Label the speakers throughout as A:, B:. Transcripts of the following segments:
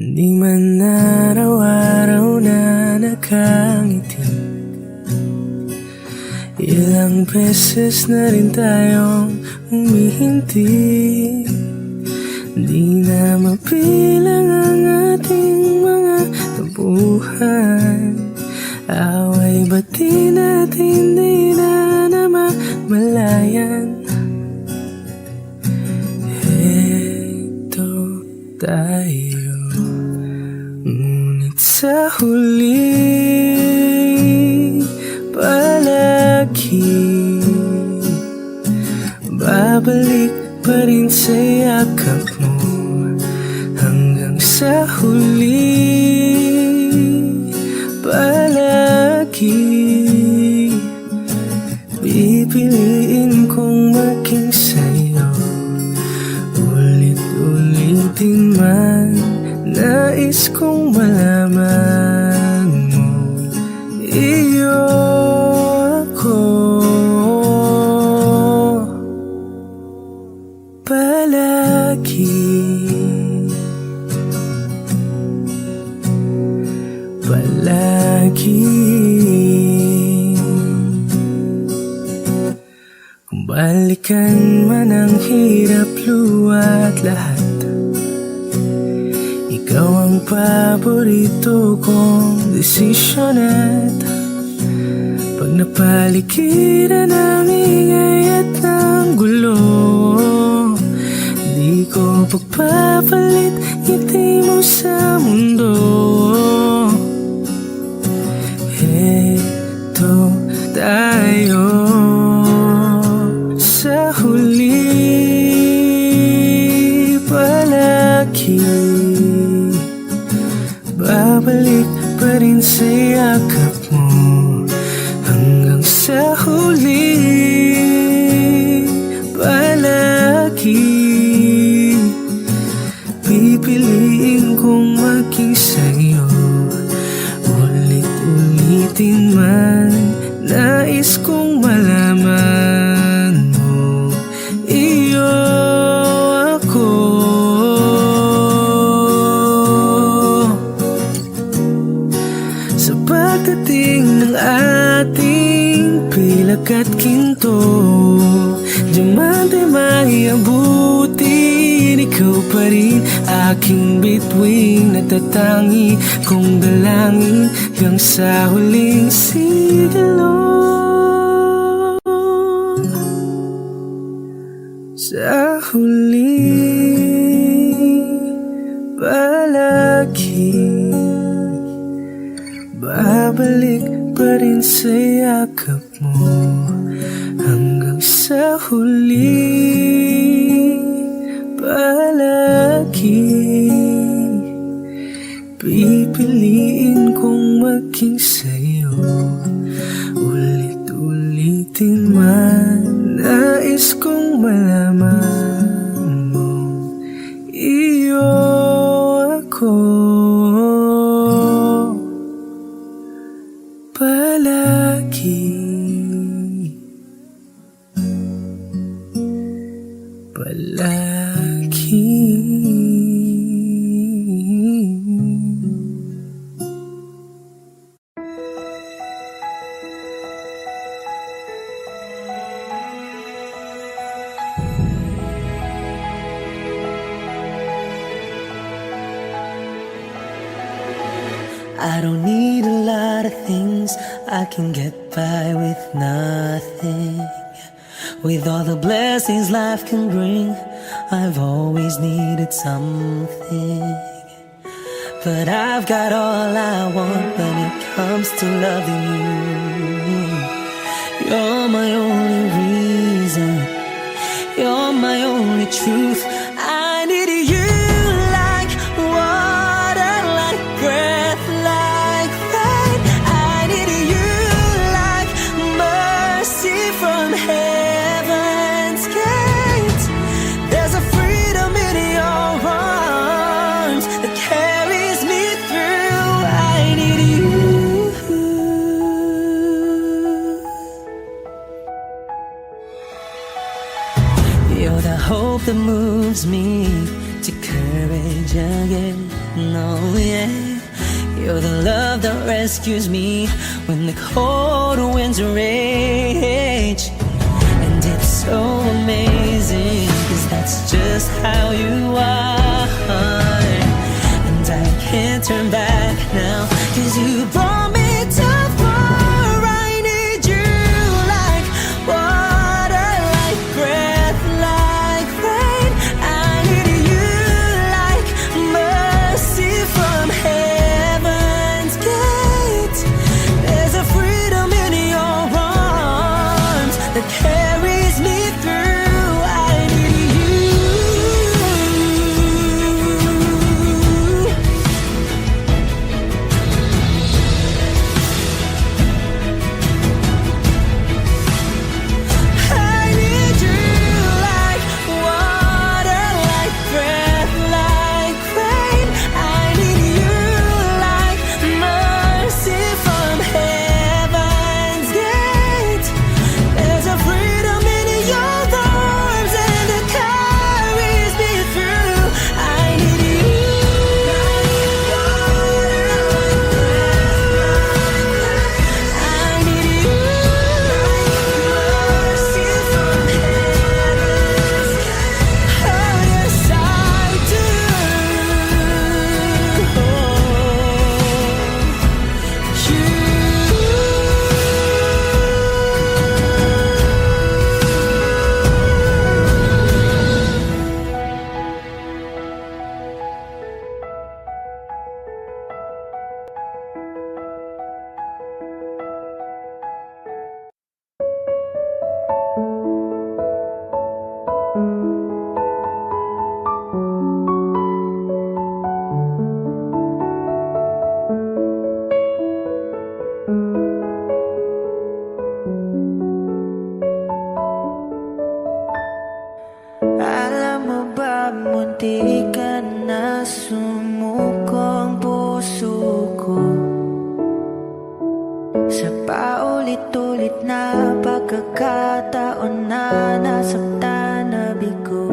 A: Di man araw-araw na nakangiti, ilang beses na rin tayong humihinti. Di na mapilang ang ating mga tampuhan, away ba't di natin di na namamalayan? Heto tayo, ngunit sa huli palagi babalik pa rin sa yakap mo. Hanggang sa huli palagi pipiliin kong maging sa'yo. Ulit-ulitin man, nais kong malaman mo, iyo ako. Palagi, palagi. Kung balikan man ang hirap, luwa't lahat, ikaw ang paborito kong desisyon. At pag napaligiran ng ingay at ng gulo, di ko pagpapalit ngiti mo sa mundo. Heto tayo sa huli palagi, babalik pa rin sa yakap mo. Hanggang sa huli palagi pipiliin kong maging sa'yo. Ulit-ulitin man, nais kong malaman mo, iyo ako. Sa pagdating ng ating pilak at ginto, diamante may abutin, ikaw pa rin aking bituin, natatangi kong dalangin hanggang sa huling sigilo. Sa huli palagi babalik pa rin sa yakap mo. Hanggang sa huli palagi pipiliin kong maging sa'yo. Ulit-ulitin man, nais kong malaman mo, iyo ako. Palagi, palagi.
B: I don't need a lot of things, I can get by with nothing. With all the blessings life can bring, I've always needed something. But I've got all I want when it comes to loving you. You're my only reason, you're my only truth. I need you like water, like breath, like rain. I need you like mercy from heaven's gate. There's a freedom in your arms that carries me through. I need you. You're the hope that moves me to courage again. No, yeah. You're the love that rescues me when the cold winds rage. And it's so amazing, 'cause that's just how you are. And I can't turn back now, 'cause you brought me too far. I need you like water, like breath, like rain. I need you like mercy from heaven's gate. There's a freedom in your arms that carries me through. I need you. I need you like water, like breath, like rain. I need you like mercy from heaven's gate. There's a freedom in your arms and it carries me through. I need you. I need you. Mercy from heaven's gate. Oh yes, I do. Alam mo ba, munti ka na sumuko ang puso ko sa paulit-ulit na pagkakataon na nasaktan na bigo.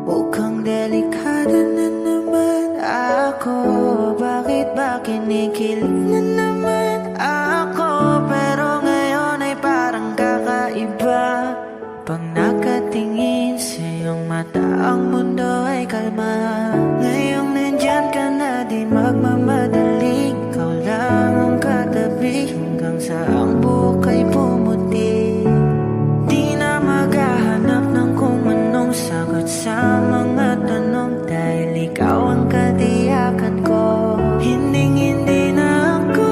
B: Mukhang delikado na naman ako. Bakit ba kinikilig na naman ako? Pero ngayon ay parang kakaiba. Pag nakatingin sa iyong mata, ang mundo ay kalma. Ngayong nandyan ka na, di magmamadali. Ikaw lang ang katabi hanggang sa ang buhok ay pumuti. Di na maghahanap ng kung anong sagot sa mga tanong, dahil ikaw ang katiyakan ko. Hinding-hindi na ako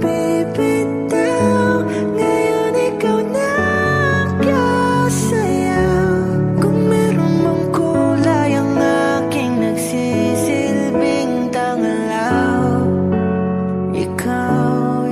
B: bibitaw. Ngayon ikaw na sayaw. Kung meron mang kulay ang aking nagsisilbing tangalaw, ikaw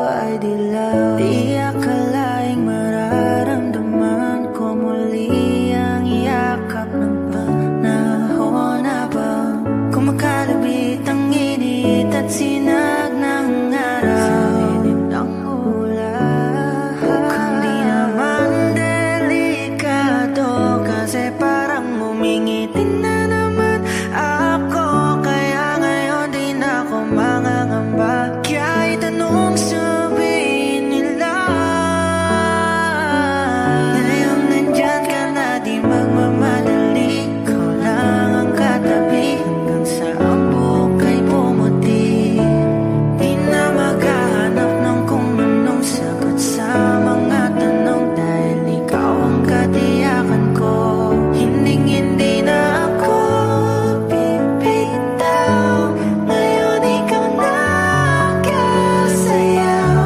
B: ay dilaw. Di akalaing mararamdaman ko muli ang yakap ng panahon habang kumakalabit ang init at sinag ng araw sa ilim ng ulan. Mukhang di naman delikado, kasi parang umingitin na naman ako. Kaya ngayon di na ako mangangamba. Kahit anong sabihin nila, ngayon nandyan ka na, di magmamadali. Ikaw lang ang katabi hanggang sa ang buhok ay pumuti. Di na maghahanap ng kung anong sagot sa mga tanong, dahil ikaw ang katiyakan ko. Hinding-hindi na ako bibitaw. Ngayon ikaw na kasayaw.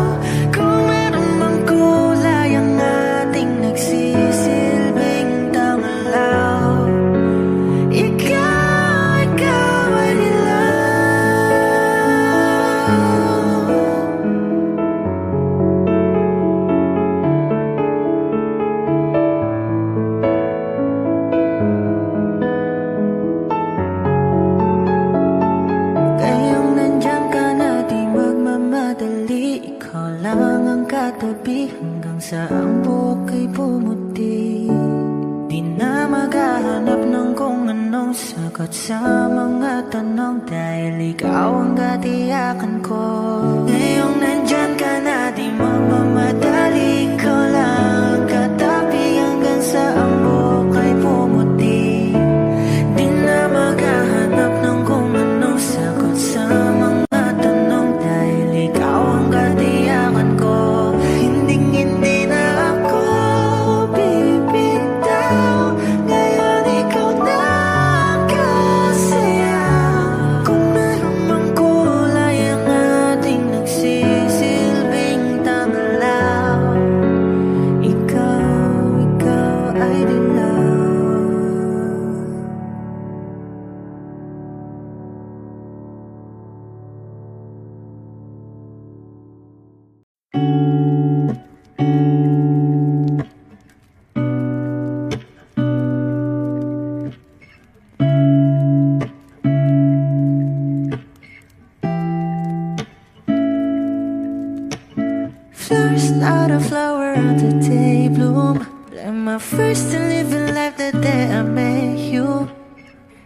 B: Kung meron mang kulay ang ating nagsisilbing tangalaw, ikaw ay dilaw. Ngayong nandyan ka na, di magmamadali. Ikaw lang ang katabi hanggang sa ang buhok ay pumuti. Di na maghahanap ng kung anong sagot sagot sa mga tanong dahil ikaw ang katiyakan ko. Ngayong nandyan ka na, di mamamadali ko lang katabi hanggang sa ang buhok ay pumuti. Di na maghahanap ng kung anong sagot sa mga tanong dahil ikaw ang katiyakan ko. Hindi na ako bibitaw, ngayon ikaw na kasaya. Kung meron mang kulay ang ating nagsisilbing tanglaw, ikaw ay dilaw. First, not a flower on the day bloom. Like my first to living life the day I met you.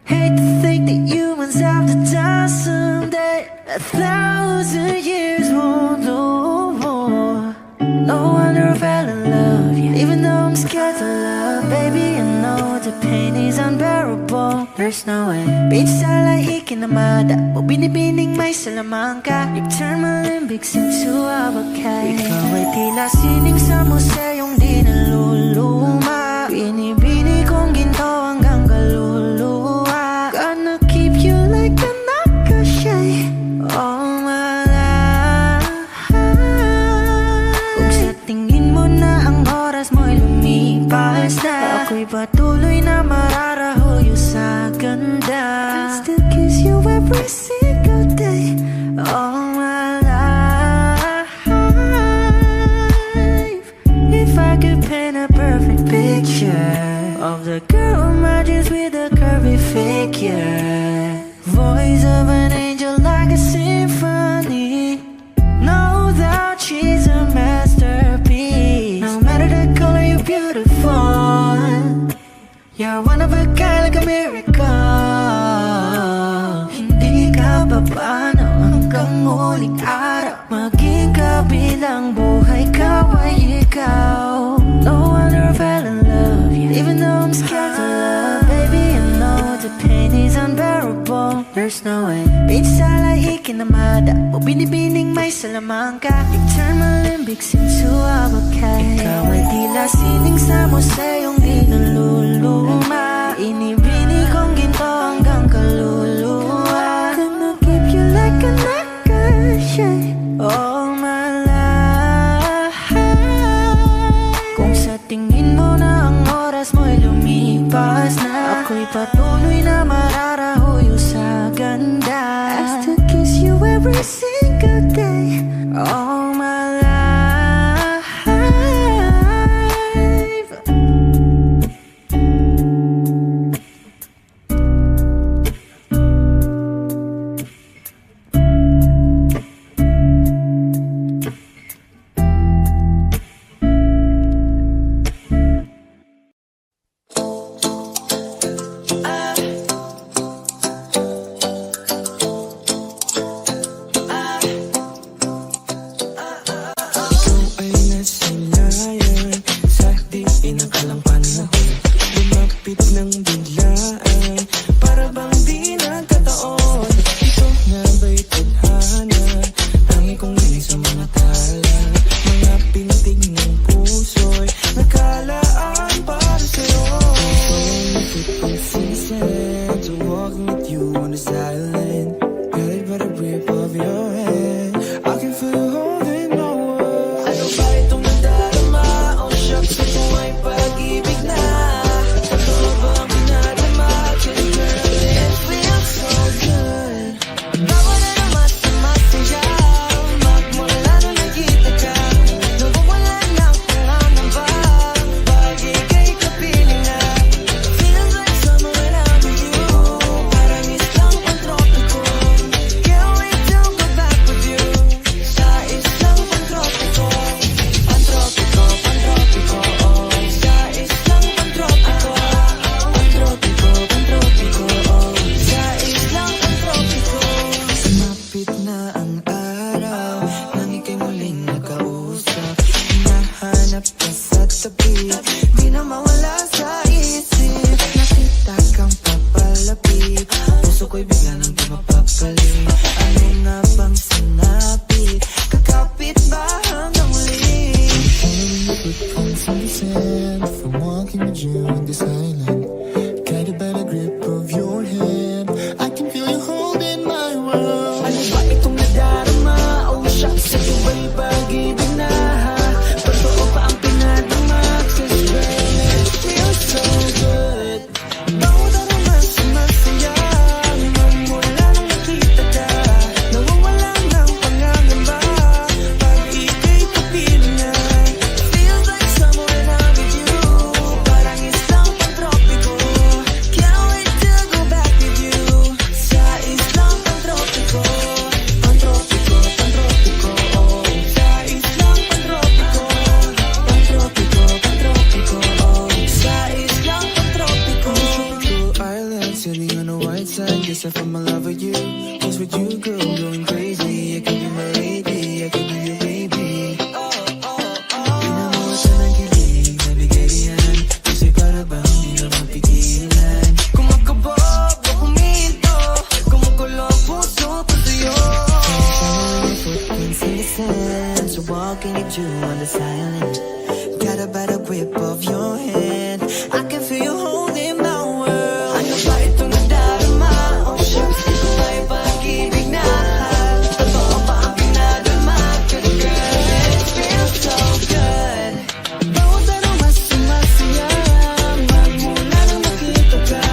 B: Hate to think that humans have the time someday. 1,000 years won't know more. No wonder I fell in love, yeah. Even though I'm scared to love, baby, I know the pain is unbearable. There's no way. Beach sala ikinamada, o binibining may salamangka. You turn my limbics into abakay. Ikaw ay tila sining sa museyong di naluluma. Binibini kong ginto hanggang kaluluwa. Gonna keep you like a nakashay all my life. Kung sa tingin mo na ang oras mo'y lumipas na, ako'y patuloy na mararahuyo sa ganda. I still kiss you every single day all my life. If I could paint a perfect picture of the girl in my dreams with a curvy figure, voice of an angel like a symphony, no doubt she's a masterpiece. No matter the color, you're beautiful. You're one of a kind, like a miracle. Hindi ka papaano hanggang muling araw, maging kabilang buhay ka ay ikaw. No wonder I fell in love, yeah. Even though I'm scared to love, baby, I know the pain is unbearable. There's no way. Beach sala ikinamada, o binibining may salamangka. You turn my limbics into abakay. Ikaw ay tila sining sa museyong di naluluma. Inibini kong ginto hanggang kaluluwa. Gonna keep you like a nakashay all my life. Kung sa tingin mo na ang oras mo'y lumipas na, ako'y patuloy na mararahuyo sa ganda. I still kiss you every single day all my life. bigla nang di mapagpalit. Ano nga bang sinabi? Kakapit ba hanggang muli?
C: Footprints in the sand from walking with you in this island, guided by the grip of your hand. I can feel you holding my world.
B: Ano ba itong nadarama? Oh shucks, ito ba'y pag-ibig na? Totoo ba ang pinadama? 'Cause girl, it feels so good. Bawat araw mas masaya magmula nang nakita ka. Nawawala ng pangangamba pag ika'y kapiling na. Feels like summer when I'm with you. Parang isang pantropiko. Can't wait to go back with you. Sa islang pantropiko. Pantropiko, pantropiko, oh. Sa islang pantropiko. Pantropiko, pantropiko, oh. Sa islang pantropiko.
C: Tropical island, sitting on the white side. Guess I found my love with you. Cause with you, girl, I'm going crazy. I could be my lady, I could be your baby. Pinamuha siya ng kilig, nabigay yan. Kasi para bang di na mapigilan.
B: Kumakabog o huminto. Kumukulo ang puso ko sa'yo.
C: Footprints in the sand, so walking with you on the silent, guided by the grip of your hand. I can feel you holding my world.
B: Ano ba itong nadarama? Oh shucks, ito ba'y pag-ibig na? Totoo ba ang pinadama? 'Cause girl, it feels so good. Bawat araw mas sumasaya magmula nang nakita ka.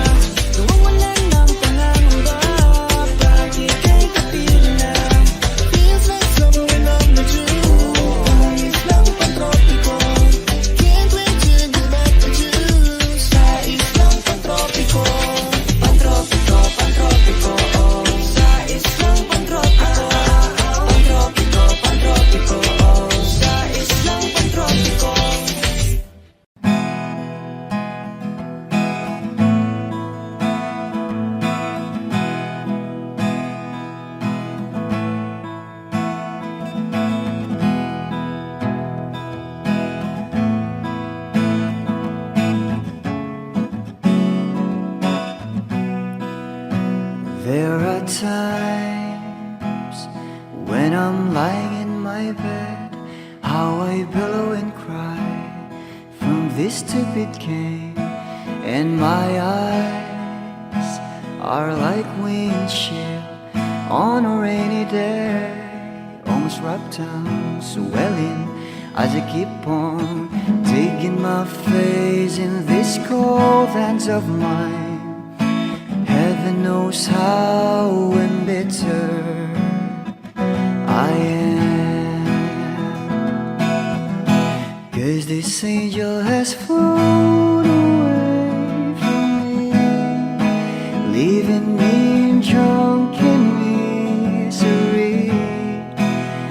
B: Nawawala ng pangangamba pag ika'y kapiling na.
C: Feels like summer when I'm with you.
B: Ang islang pantropiko.
C: Can't wait to go back with you.
B: Sa islang pantropiko. Pantropiko, pantropiko, oh. Sa islang pantropiko. Pantropiko, pantropiko, oh. Sa islang pantropiko.
D: There are times when I'm lying in my bed, how I billow and cry from this stupid game, and my eyes are like windshield on a rainy day, almost wrapped down, swelling as I keep on digging my face in these cold hands of mine. Heaven knows how embittered I am, 'cause this angel has flown away from me, leaving me in drunken misery.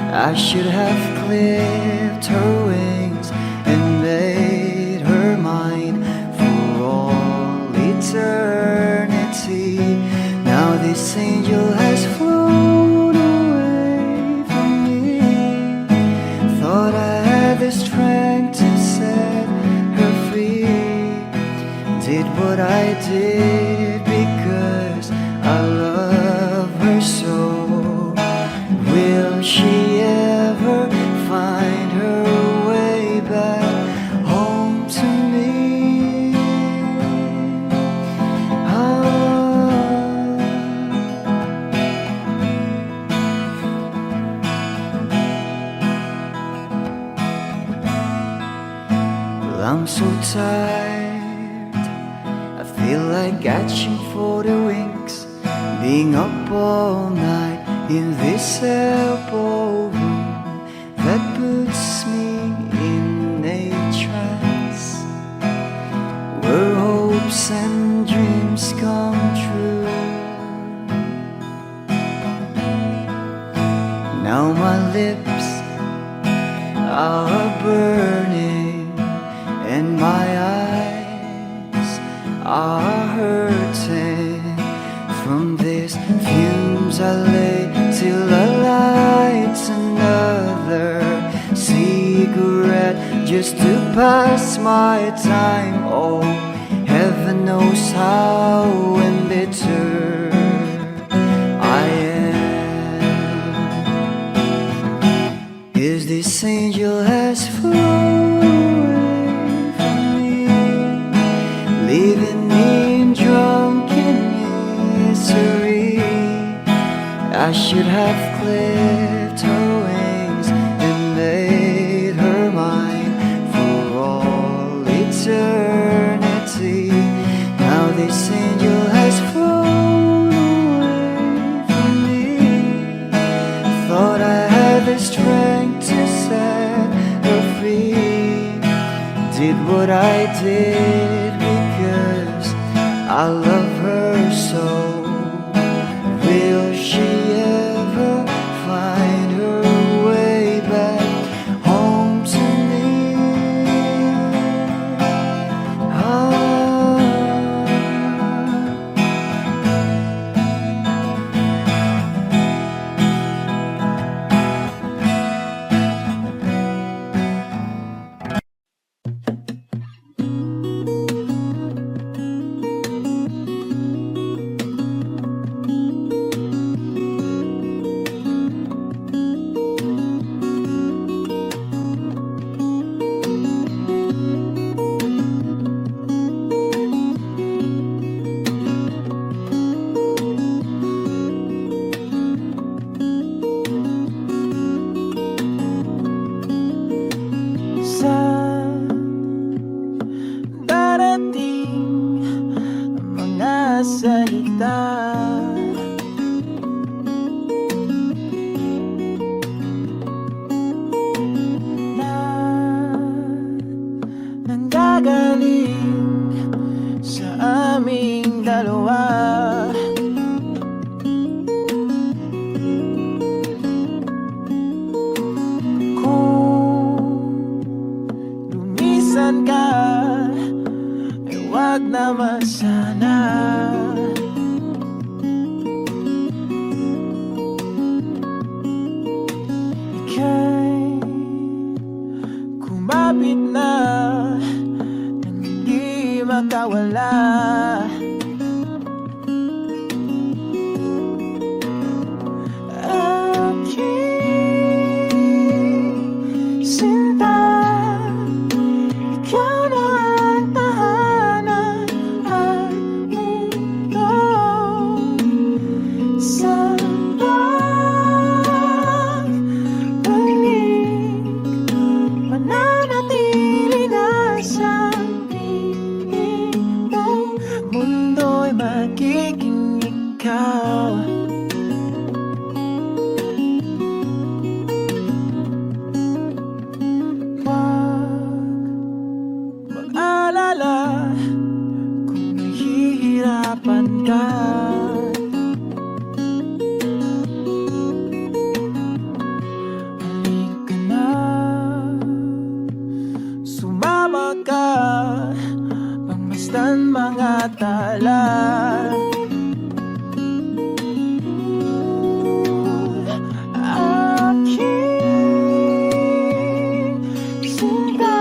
D: I should have clipped her wings and made her mine for all eternity. Now this angel has flown away from me. Thought I had the strength to set her free. Did what I did because I love her so. Will she ever find her way back home to me? Well, I'm so tired, I feel like catching for the wings, being up all night in this elbow room that puts me in a trance, where hopes and dreams come true. Now my lips are burning and my eyes are hurting from these fumes I lay till I light another cigarette just to pass my time. Oh, heaven knows how embittered I should have clipped her wings and made her mine for all eternity. Now this angel has flown away from me. Thought I had the strength to set her free. Did what I did because I love her so. Will she ever find her way back home to me?
A: Sa darating ang mga salita na nanggagaling sa aming dalawa. Lumisan ka, ay wag naman sana. Ika'y kumapit na nang hindi makawala. Aking sinta, ikaw na ang tahanan at mundo. Sa pagbalik, mananatili na sa piling mo. Mundo'y magiging ikaw. Mag-alala kung nahihirapan ka. Halika na, sumama ka, pagmasdan mga tala. Aking sinta,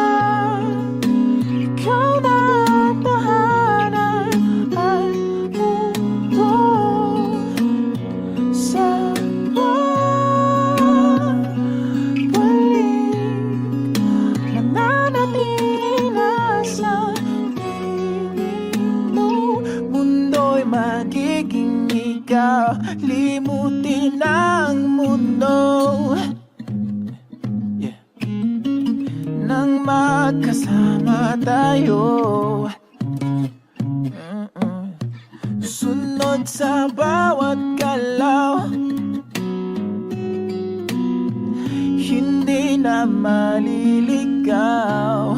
A: ikaw na ang tahanan at mundo. Sa pagbalik, mananatili na sa piling mo. Mundo'y magiging ikaw, limutin ang mundo. Nang magkasama tayo, sunod sa bawat galaw, hindi na maliligaw.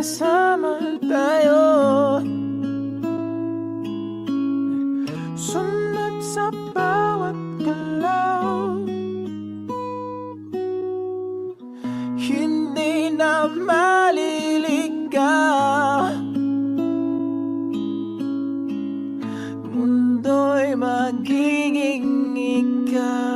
A: magkasama tayo. Sunod sa bawat galaw, hindi na maliligaw. Mundo'y magiging ikaw.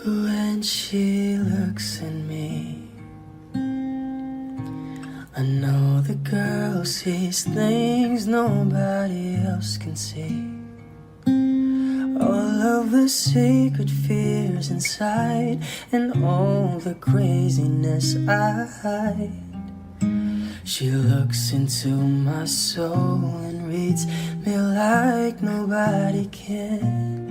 B: When she looks at me, I know the girl sees things nobody else can see. All of the secret fears inside and all the craziness I hide. She looks into my soul and reads me like nobody can.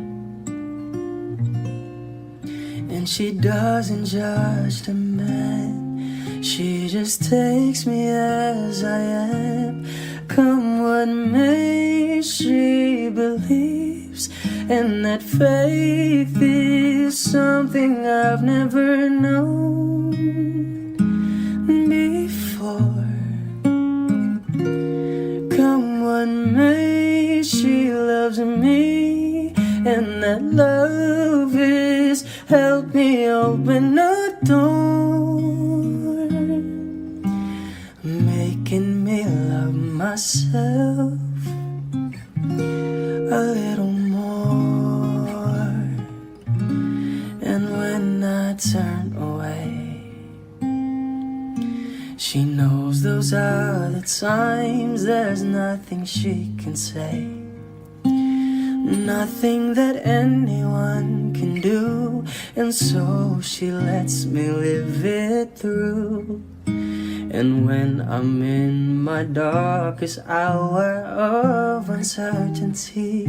B: And she doesn't judge the man, she just takes me as I am. Come what may, she believes, and that faith is something I've never known before. Come what may, she loves me, and that love is help me open a door, making me love myself a little more. And when I turn away, she knows those are the times there's nothing she can say, nothing that anyone can do, and so she lets me live it through. And when I'm in my darkest hour of uncertainty,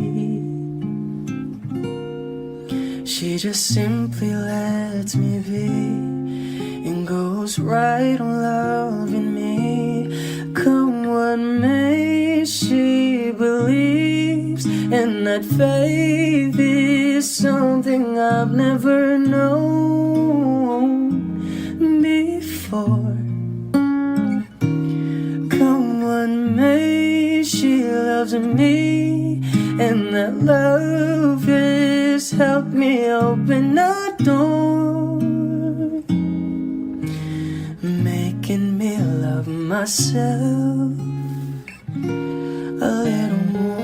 B: she just simply lets me be and goes right on loving me. Come what may, she believes, and that faith is something I've never known before. Come what may, she loves me, and that love has helped me open a door, making me love myself a little more.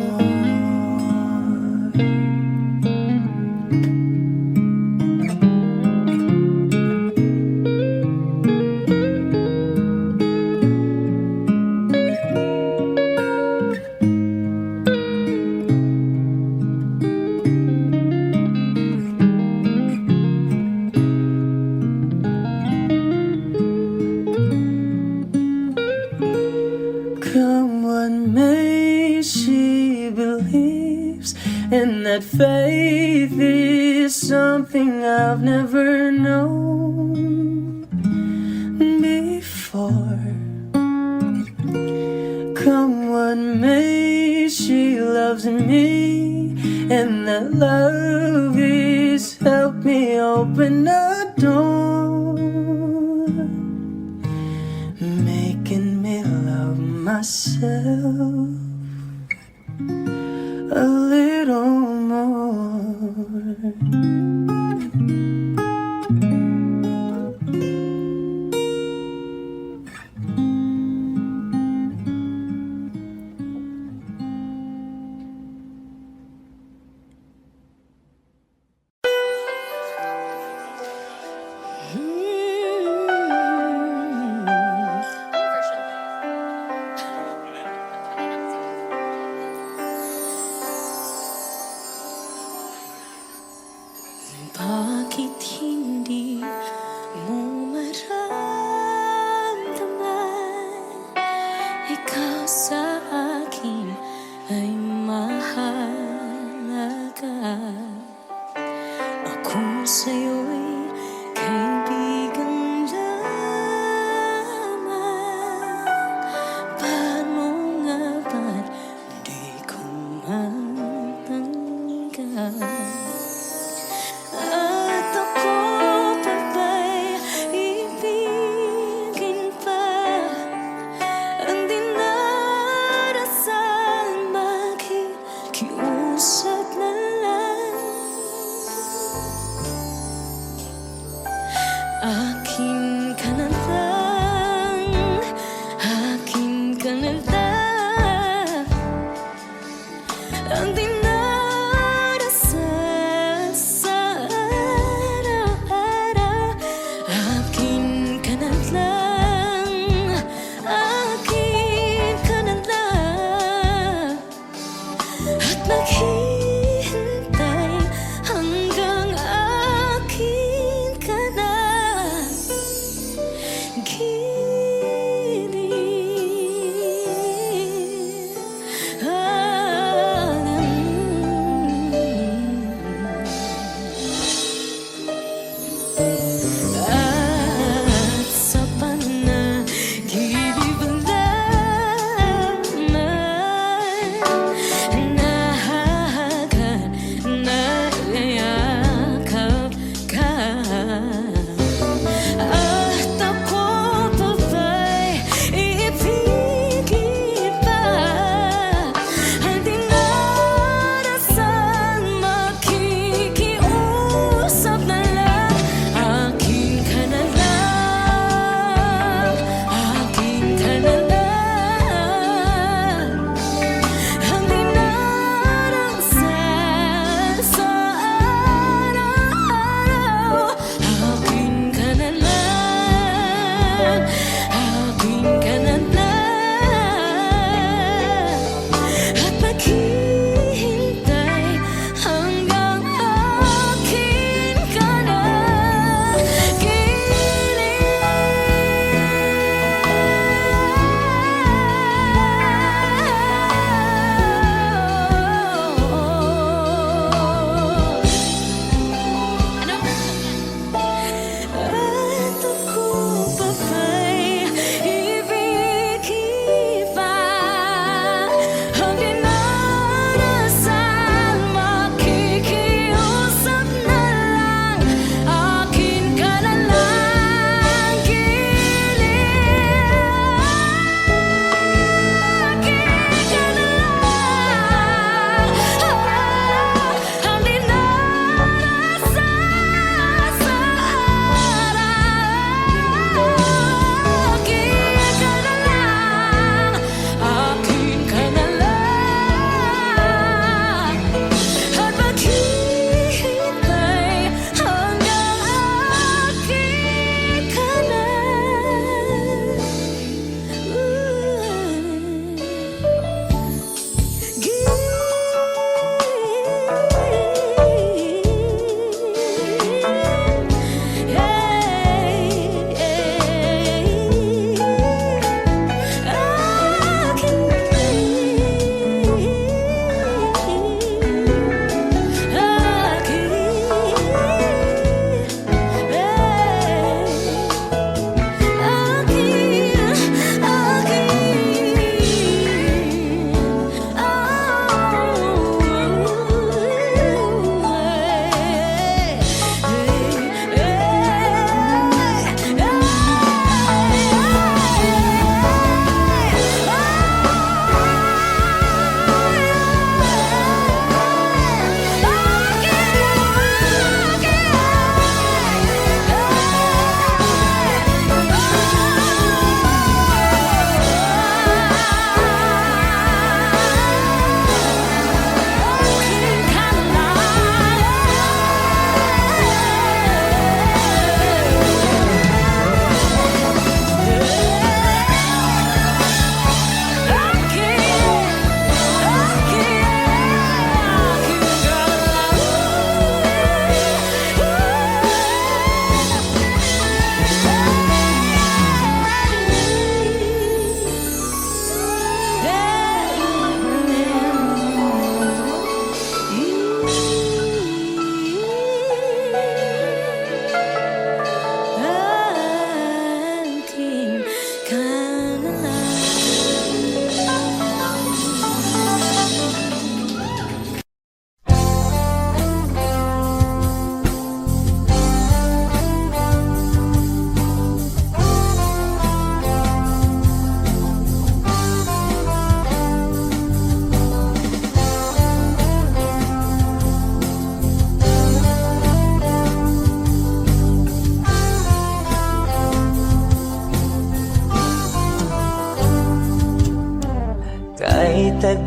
B: Come what may, she believes, and that faith is something I've never known before. Come what may, she loves me, and that love is helped me open a door, making me love myself a little more.
A: Akin ka na lang, akin ka na lang. Ang dinarasal sa araw-araw. Akin ka na lang, akin ka na lang. At maghihintay hanggang akin ka na.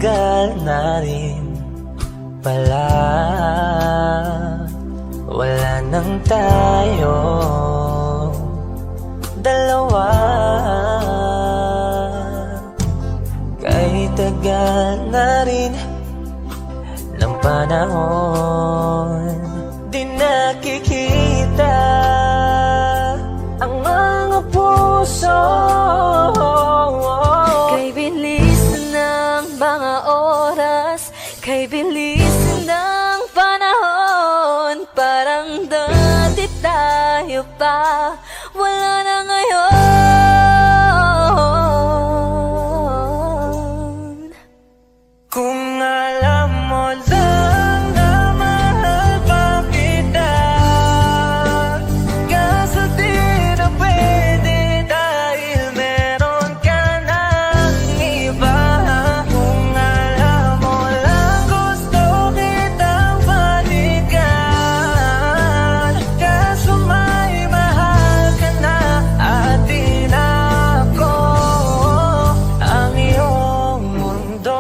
B: tagal na rin pala wala nang tayo dalawa. Kahit tagal na rin ng panahon, di nakikita ang mga puso.
E: Kay bilis ng mga oras, kay bilis ng panahon, parang dati tayo pa, wala na ngayon.
B: Kung alam mo lang na mahal pa kita, kaso di na pwede dahil meron ka ng iba. Kung alam mo lang gusto kitang balikan, kaso may mahal ka na at di na ako ang iyong mundo.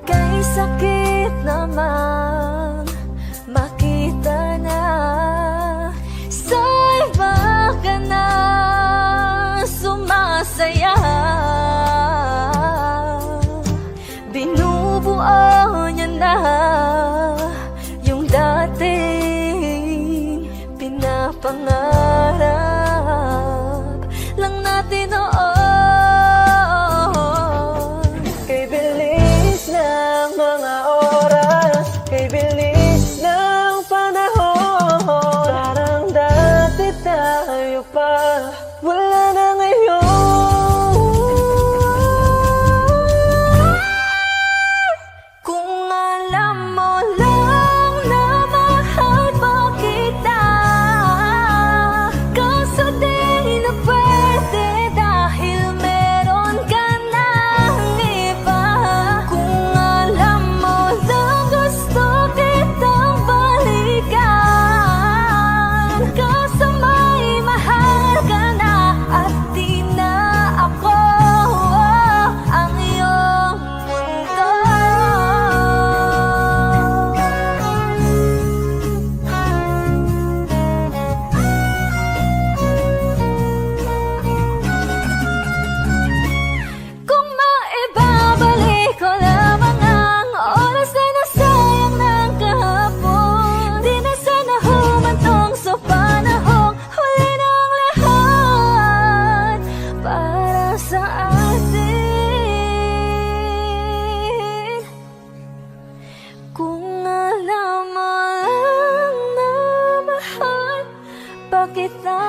E: Kay sakit naman makita na sa iba ka na sumasaya. Binubuo niya na yung dating pinapangarap lang natin noon. Kay bilis ng mga oras, kay bilis ng panahon, parang dati tayo pa, wala na ngayon. Kung alam mo lang na mahal pa kita, kaso di na pwede dahil meron ka ng iba. Kung alam mo lang gusto kitang balikan, kaso may mahal ka na at di na ako ang iyong mundo. Kung maibabalik ko lamang ang oras na nasayang ng kahapon, di na sana humantong sa panahong huli ng lahat para sa atin. Kung alam mo lang na mahal pa kita,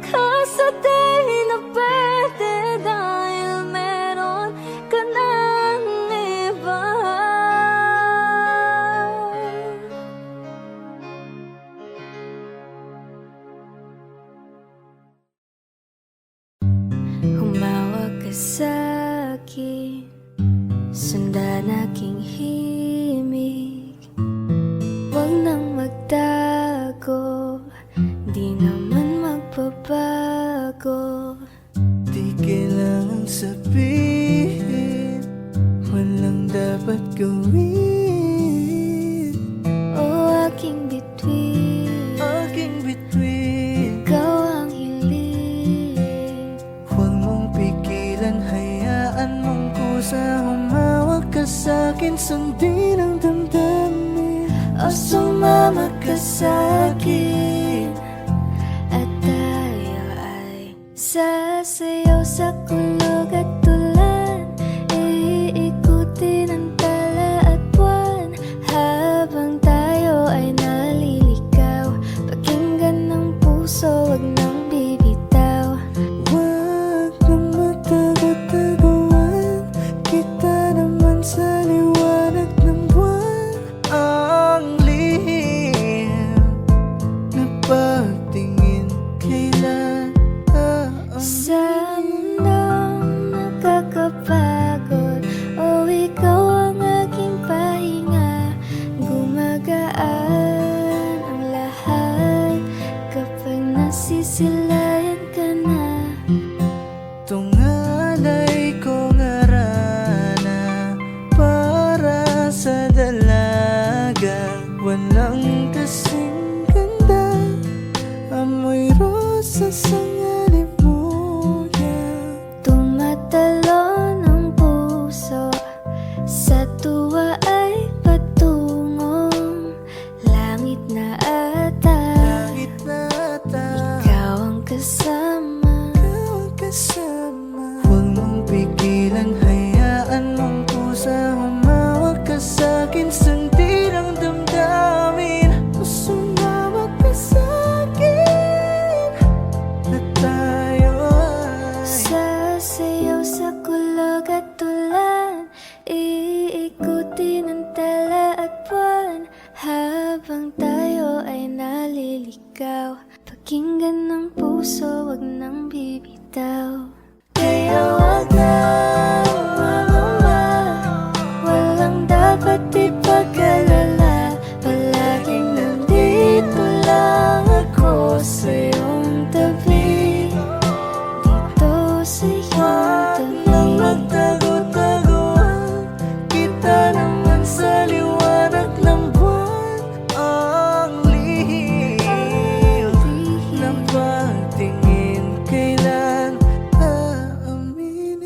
E: kaso di na pwede dahil meron ka ng iba. Humawag ka sa'kin, sundan aking himig. Huwag nang magtago, di naman magbabago.
A: Di kailangan sabihin, walang dapat gawin.
E: O aking bituin,
A: Aking bituin,
E: ikaw ang hiling.
A: huwag mong pigilan, hayaan mong kusa. Humawag ka sa'kin, sundin ang damdamin.
E: O sumama ka sa'kin, at tayo ay sasayaw sa kulog at tulan. Iikutin ang tala at buwan habang tayo ay naliligaw. Pakinggan ng puso, wag nang bibitaw.
A: Huwag nang matagat-tagawan, kita naman sa liwanag ng buwan. Ang lihim na pagtingin kailan
E: Sa mundo kasama.
A: Huwag mong pigilan, hayaan mong kusa humawak ka sa'kin. Sundin ang damdamin, sumawak ka sa'kin. At tayo ay
E: Sasayaw sa kulog at tulan, iikutin ang tala at buwan, habang tayo ay naliligaw. Pakinggan ng puso, wag nang bibitaw. Kaya wag na umama, walang dapat ipag-alala. Palaging nandito lang ako sa iyong tabi, dito sa iyong tabi.
A: magtago-taguan, kita naman sa liwanag ng buwan. Ang lihim ng pagtingin, kailan aaminin?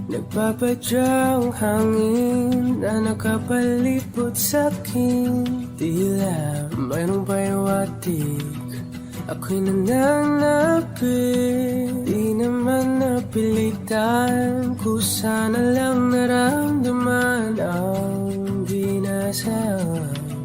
F: Nagpapadyang hangin na nakapalipot sa'kin. Tila mayroong pahiwatig, ako'y nananapit. Di naman napilitan, kusa na lang naramdaman ang binasa.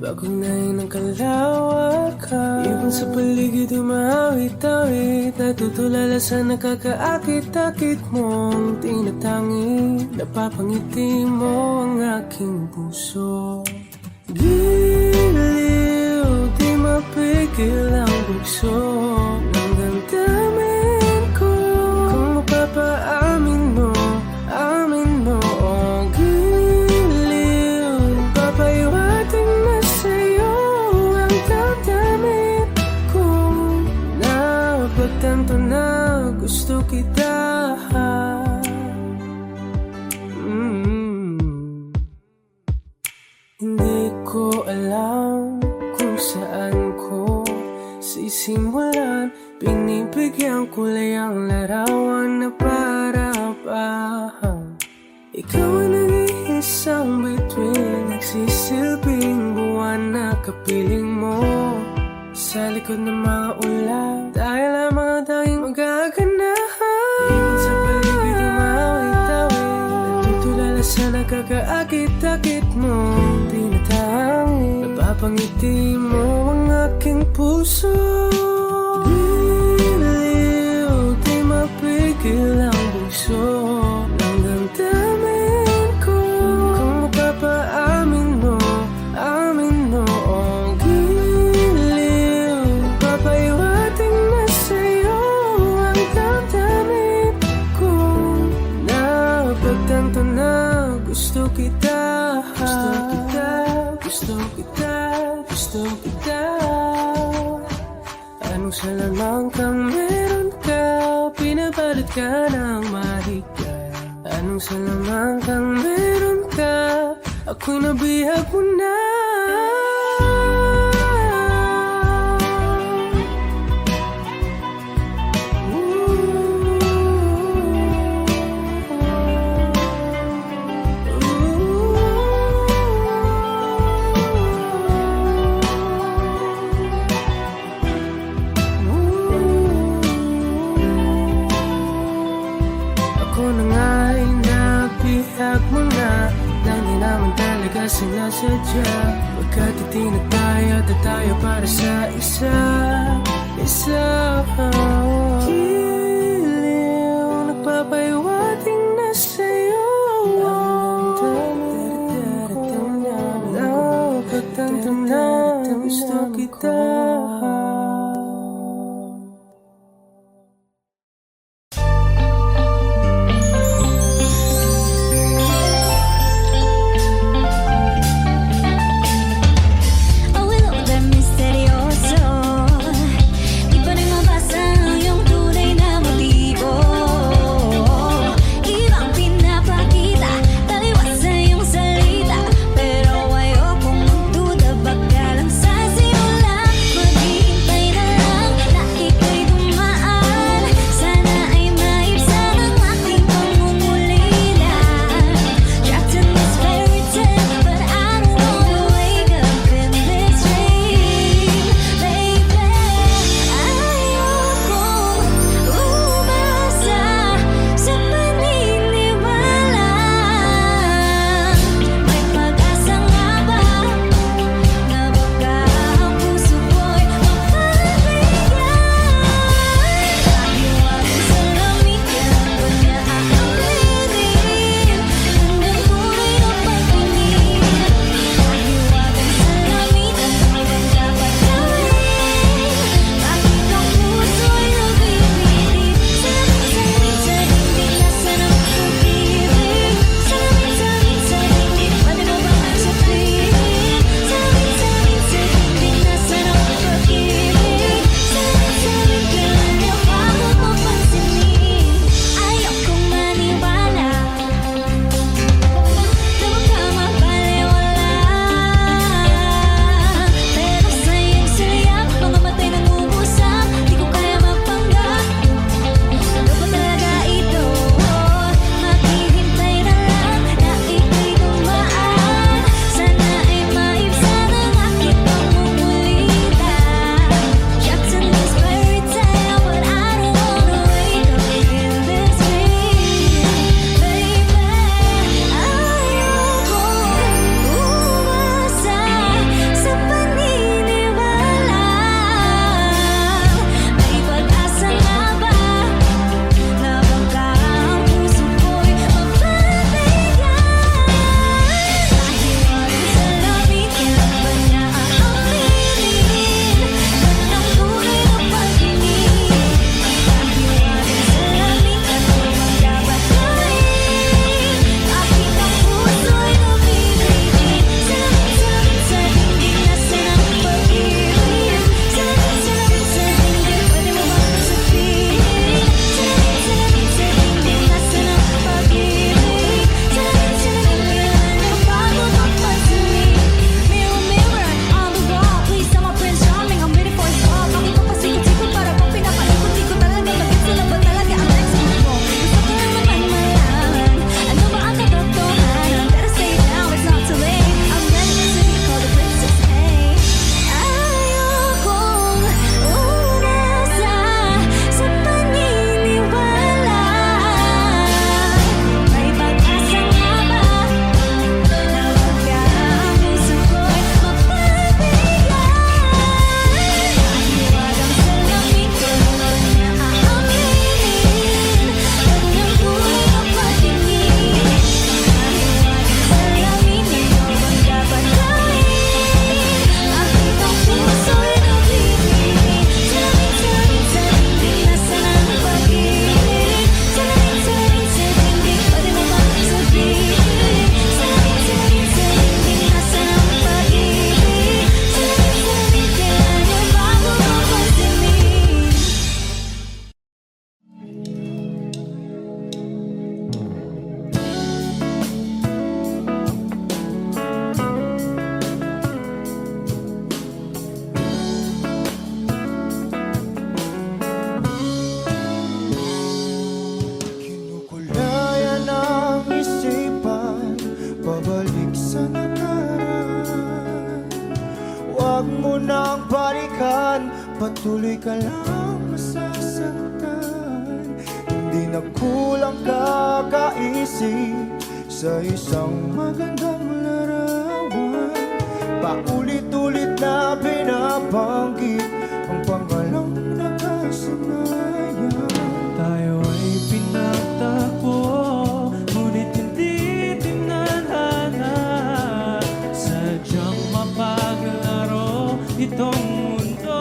F: Bagong ngayon ang kalawakan, ibon sa paligid umawit-awit, natutulala sa nakakaakit-akit mong tinatangi. Napapangiti mo ang aking puso. Giliw, di mapigil ang bugso ng damdamin ko. Kung mapapaamin mo, amin mo. Oh, giliw, papahiwatig na sa'yo ang damdamin ko. Napagtanto na gusto kita. Hindi ko alam kung saan ko sisimulan. Binibigyan kulay ang larawan na para-pahan. Ikaw ang nag-iisang bituin, nagsisilbing buwan na kapiling mo. Sa likod ng mga ulan, tayo lamang ang tanging magaganahan. Ibon sa paligid umawit-awit, nagtutulala sa nakakaakit-akit mo. Tinatangi, napapangiti mo ang aking puso. Giliw, di mapigil ang bugso ng damdamin ko. Kung mapapaamin mo, amin mo. Oh, giliw, papahiwatig na sa'yo ang damdamin ko. Napagtanto na gusto kita. Gusto kita, gusto kita. Anong salamang kang meron ka, pinabalot ka ng mahika. Anong salamang kang meron ka, ako'y nabihag mo na. Ako na nga'y nabihag mo na, nang di naman talaga sinasadya. Magkatiti na tayo at tayo para sa isa. Giliw, nagpapahiwatig na sa'yo ang damdamin ko. Napagtanto na gusto kita.
E: Awilo de misterioso, di pa rin mabasa ang iyong tunay
A: patuloy ka lang masasaktan. Hindi na kulang kakaisip sa isang magandang larawan. Paulit-ulit na binabanggit ang pangalang nakasanayan.
F: Tayo ay pinagtagpo, ngunit hindi tinadhana. Sadyang mapaglaro itong mundo.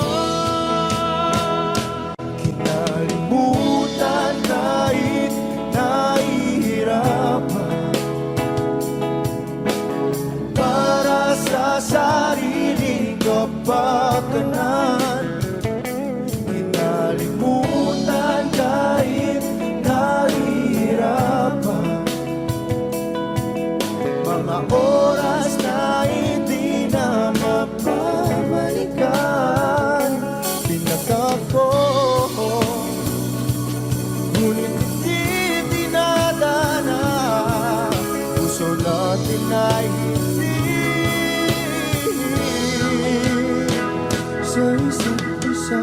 A: Kinalimutan kahit nahihirapan, para sa sariling kapakanan. Kinalimutan kahit nahihirapan, mga oras na hindi na mapabalikan. Pinagtagpo, ngunit hindi dinadana. Puso natin ay hindi sa isa't isa.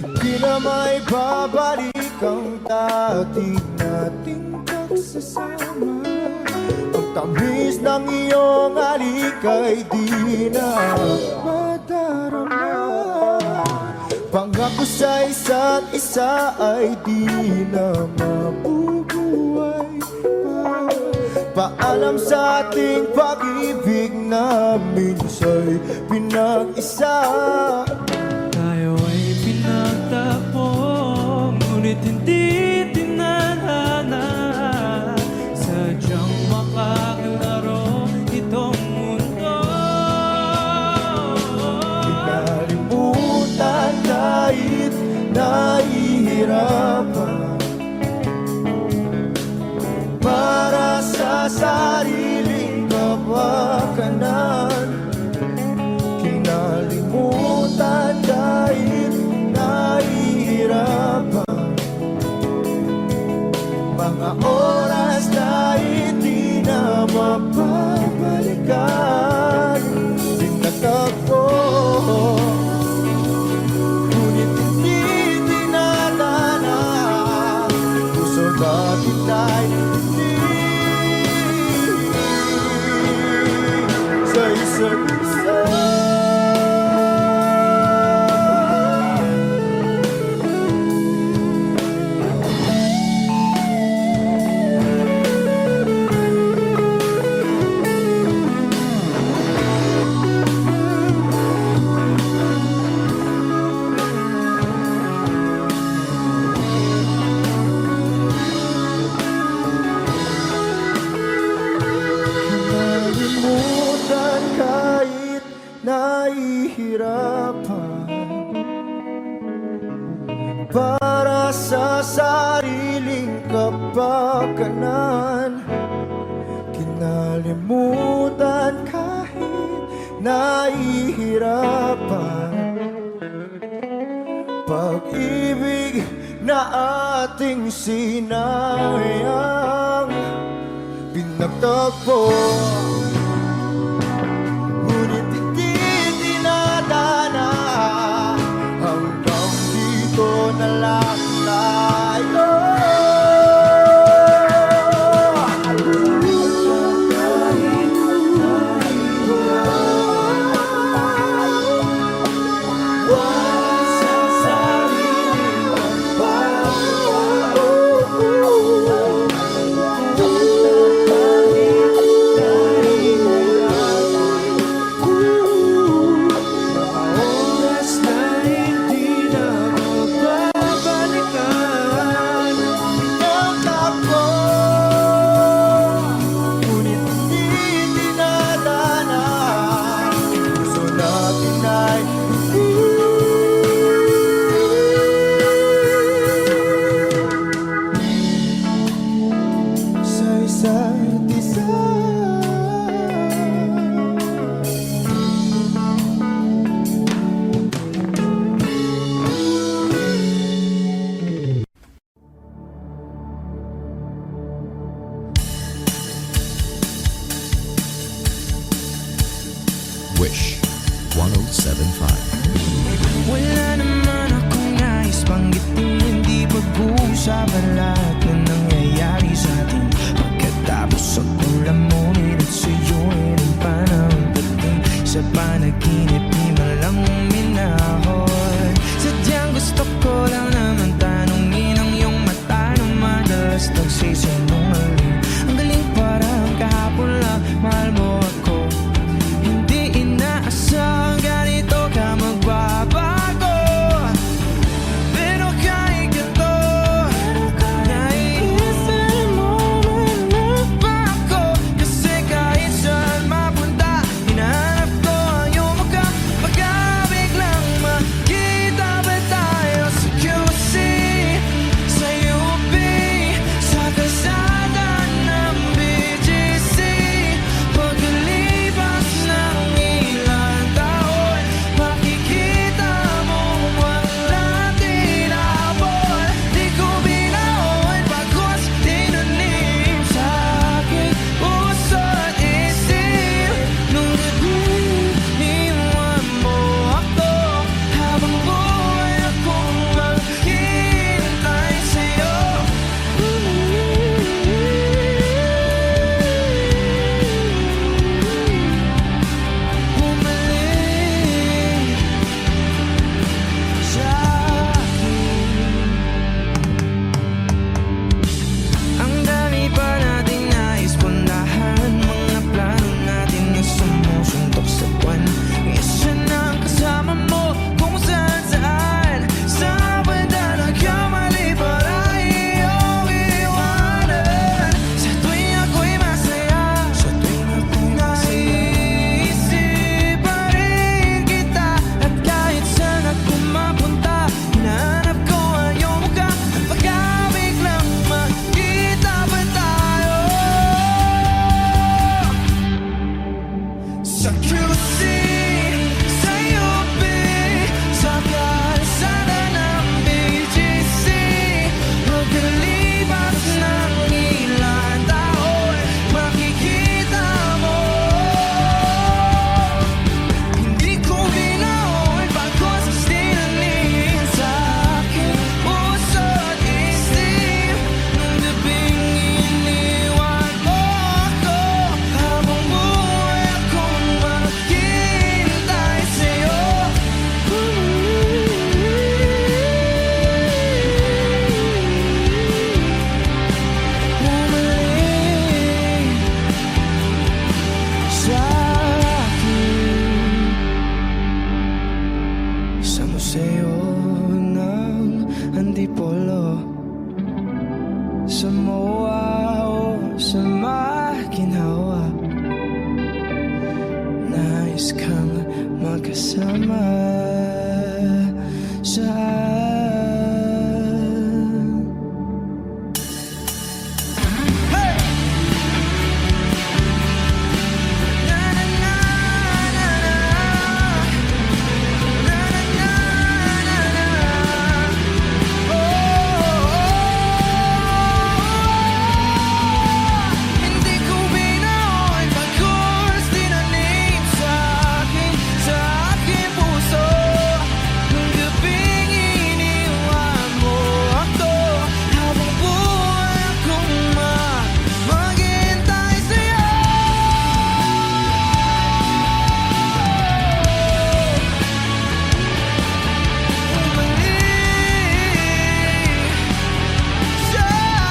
A: Hindi na may babalik ang dati nating pagsasama. Ang tamis ng iyong halik ay di na madarama. Pangako sa isa't isa ay di na mabubuhay pa. Paalam sa ating pag-ibig na minsa'y pinag-isa.
F: Tayo ay pinagtagpo, ngunit hindi tinadhana. Sadyang makaglaro itong mundo.
A: Kinalimutan kahit nahihirapan, para sa sariling kapakanan. Kinalimutan kahit nahihirapan, mga oras na hindi na mapabalikan. Pinagtagpo, ngunit hindi dinadana. Puso natin ay hindi sa isa't isa. Kinalimutan kahit nahihirapan, para sa sariling kapakanan. Kinalimutan kahit nahihirapan, pag-ibig na ating sinayang. Pinagtagpo, ngunit hindi dinadana. Hanggang dito na lang tayo.
G: Wish 107.5.
A: Wala naman akong nais banggitin, hindi pag-uusapan lahat na nangyayari sa atin. Pagkatapos akong lamunin at suyuin ang panahon pagdating sa panaginip, di man lang uminahon. Sadyang gusto ko lang naman tanungin ang iyong mata na madalas nagsisinungaling. Ang galing parang kahapon lang, mahal mo ako. Hindi inaasang ganito ka magbabago. Pero kahit ganito, naiisip mo man ba ako? Kasi kahit saan mapunta, hinahanap ko ang iyong mukha. Baka biglang makita ba tayo sa QC, sa UP, sa kalsada ng BGC? Pagkalipas ng ilang taon, makikita mo wala tinapon. Di ko binaon pagkos tinanim sa aking puso at isip. Nung iniwan mo ako, habang buhay akong maghihintay sa'yo. Bumalik sa akin. Ang dami pa nating nais puntahan, mga plano natin na sumusuntok sa buwan. Isa na ang kasama mo kung saan saan. Sa banda nagkamali para iyong iwanan. Sa tuwing ako'y masaya, sa tuwing ako'y naiisip pa rin kita. At kahit saan ako mapunta, hinahanap ko ang iyong mukha. Baka biglang makita ba tayo sa QC, sa UP, sa kalsada ng BGC? Pagkalipas ng ilang taon, makikita mo. Hindi ko binaon pagkos tinanim sa aking puso at isip. Nung gabing iniwan mo ako, habang buhay akong maghihintay sa'yo. Bumalik sa akin, sa museo ng Antipolo, sa MOA o sa Maginhawa. Nais kang magkasama sa Hey! Na na na na na, na na na na na. Hindi ko binaon pagkos tinanim sa aking puso. Nung gabing iniwan mo ako, habang buhay akong maghihintay sa'yo. Bumalik sa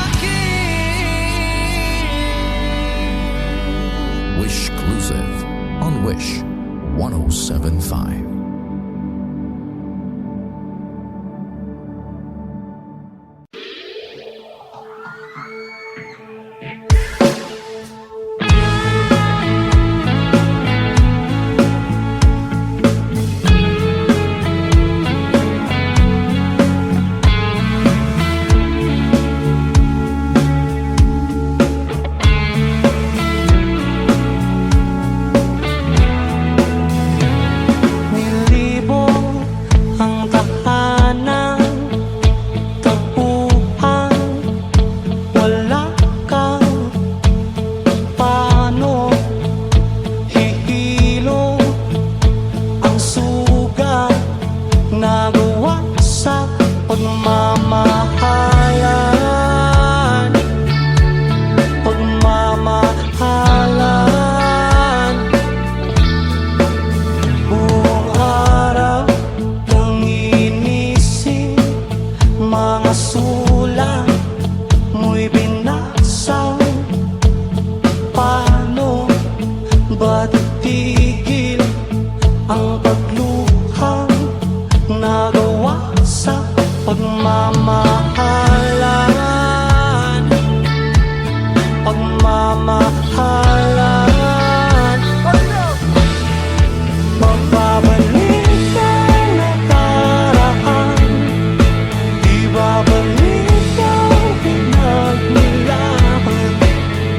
A: akin.
G: Wish Exclusive on Wish 107.5.
A: May pagmamahalan. Magbabalik ang nakaraan, ibabalik ang pinagmulan.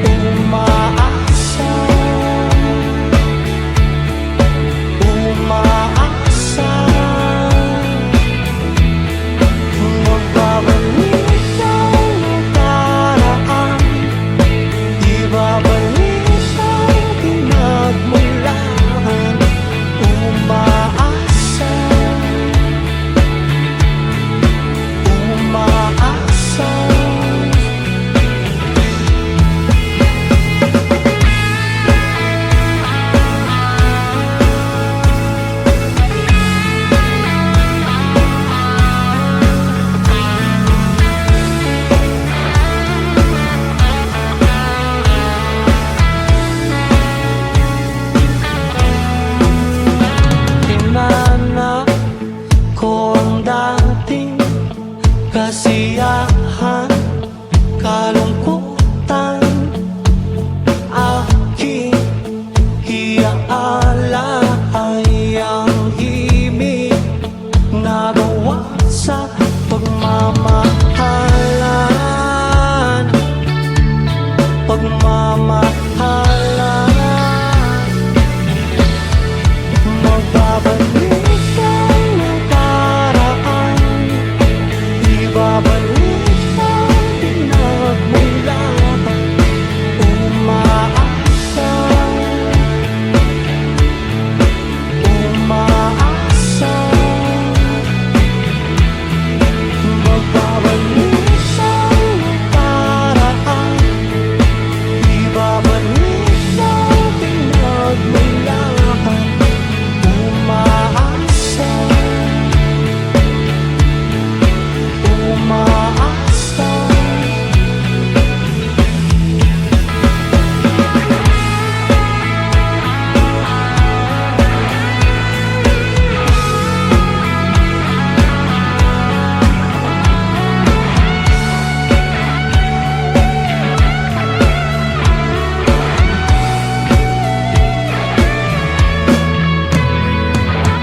A: Umaasa, umaasa. Magbabalik ang nakaraan, ibabalik ang pinagmulan. Umaasa, umaasa. Hinanap ko ang dating kasiyahan, kalungkutan, aking iaala ay ang himig na gawa sa pagmamahalan. Pagmamahalan. Magbabalik ang nakaraan, ibabalik ang pinagmulan. Umaasa, umaasa. Magbabalik ang nakaraan, ibabalik ang pinagmulan. Umaasa, umaasa.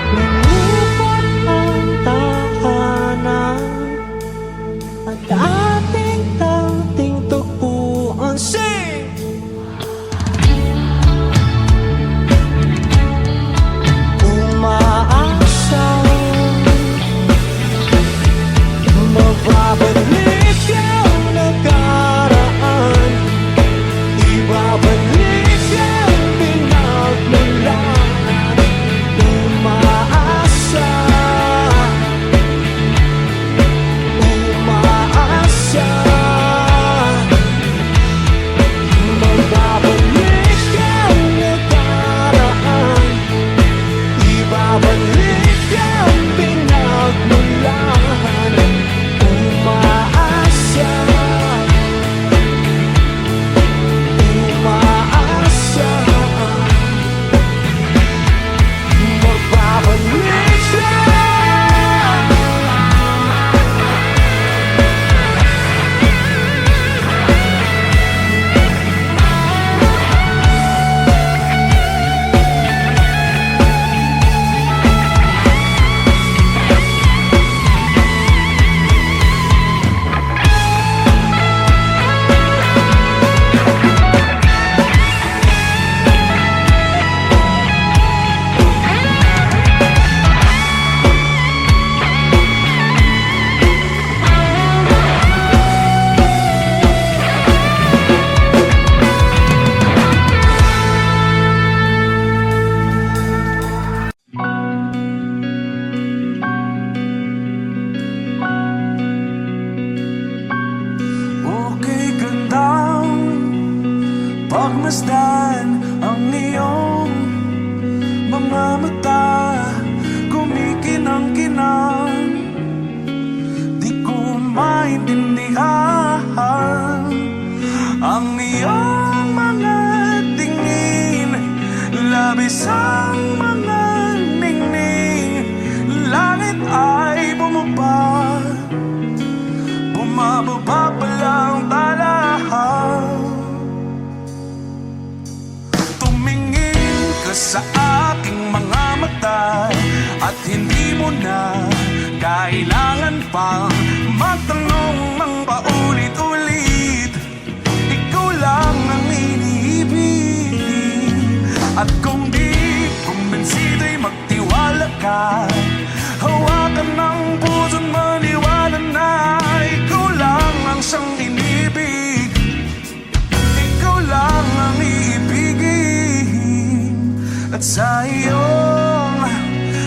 A: Lumipot ang tahanan at ating dating tagpuan. Sing! Umaasa, magbabalik ang nakaraan, ibabalik ang pinagmulan. Umaasa, umaasa. Magbabalik ang nakaraan, ibabalik ang pinagmulan. Umaasa, umaasa. Magbabalik siya. Okay, gandang pagmasdan ang iyong mga mata, kumikinang-kinang. Di ko maintindihan ang iyong mga tingin, labis ang mga ningning. Langit ay bumaba, bumababa pa lang tala.
H: sa aking mga mata at hindi mo na kailangan pang magtanong ng paulit-ulit. Ikaw lang ang iniibig. At kung di kumbinsido'y magtiwala ka, hawakan ng puso't maniwala na ikaw lang ang siyang inibig. Ikaw lang ang iibigin. At sa iyong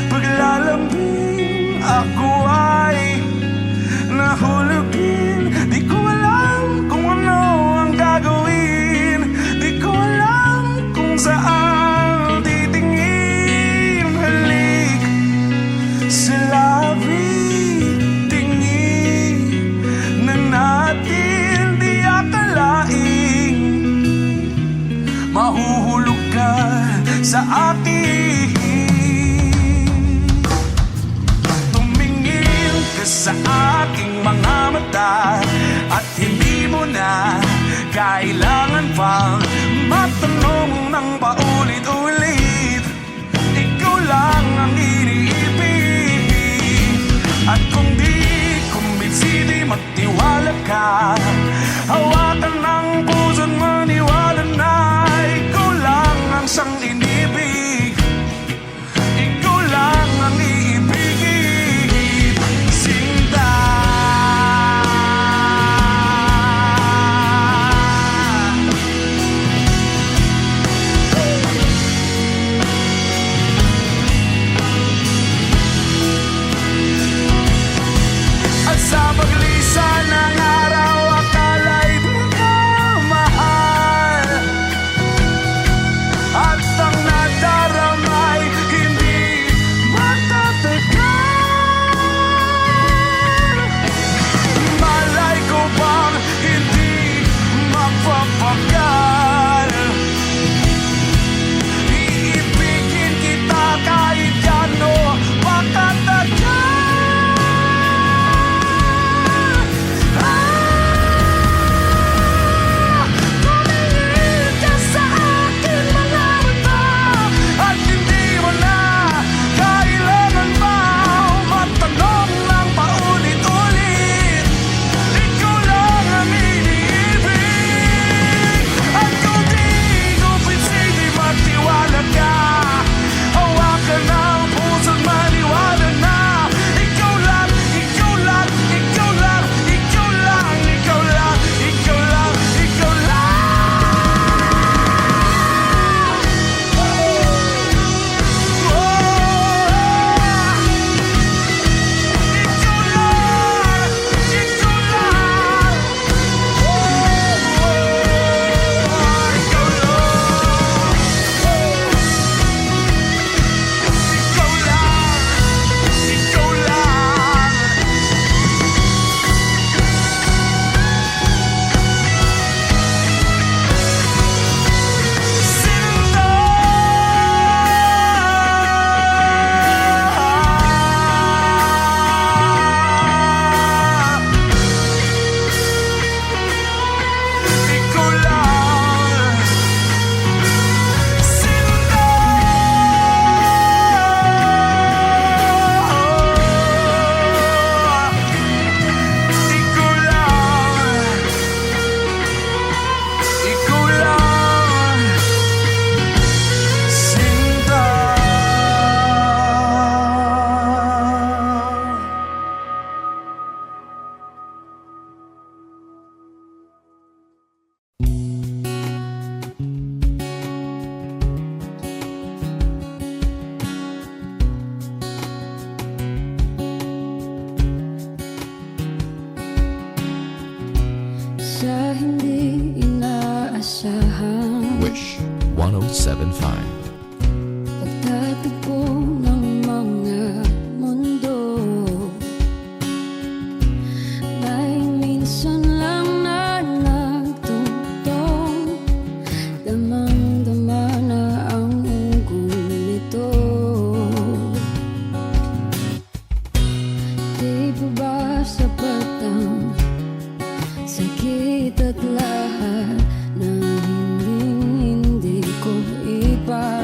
H: paglalambing ako ay nahulugin. Di ko alam kung ano ang gagawin. Di ko alam kung saan titingin. Halik sa labi, tingin na natin di akalain. Mahuhulog ka sa akin. Tumingin ka sa aking mga mata at hindi mo na kailangan pang matanong ng paulit-ulit. Ikaw lang ang iniibig. At kung di kumbinsido'y magtiwala ka, hawakan ng puso't maniwala na ikaw lang ang siyang inibig. Ikaw lang ang iibigin. Sinta. At sa paglisan ng araw, akala'y di ka mahal. At ang nadaramay hindi matatagal. Malay ko bang hindi mapapagal. Iibigin kita kahit gano makatagal. Tumingin ka sa aking mga mata at hindi mo na kailangan pa matanong ng paulit-ulit. Ikaw lang ang iniibig. At kung di kumbinsido'y magtiwala ka, hawakan ng puso't maniwala na ikaw lang, ikaw lang, ikaw lang, ikaw lang, ikaw lang, ikaw lang, ikaw lang.
E: Sa hindi inaasahan,
G: Wish 1075.
E: pagtatagpo ng mga mundo, may minsan lang na nagtutong, damang-dama na ang ungkol nito. Di ba ba sapat ang sakit at lahat na hindi ko ipa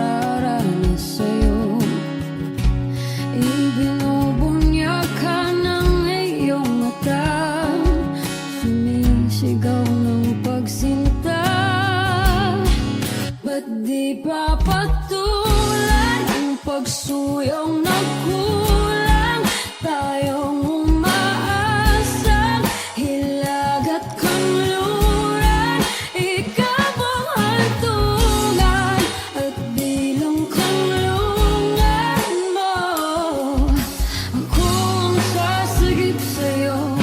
E: papatulan ang pagsuyong nagkulang. Tayong umaasang hilag at kanluran. Ikaw ang hantungan at bilang kanlungan mo. Ako ang sasagip sa'yo.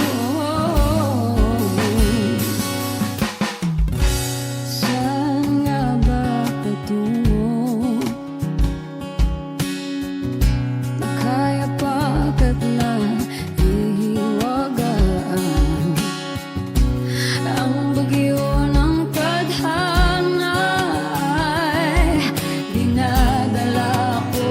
E: Saan nga ba patungo? Nakaya pagkat na ihiwagaan ang bagyo ng tadhana ay dinadala ko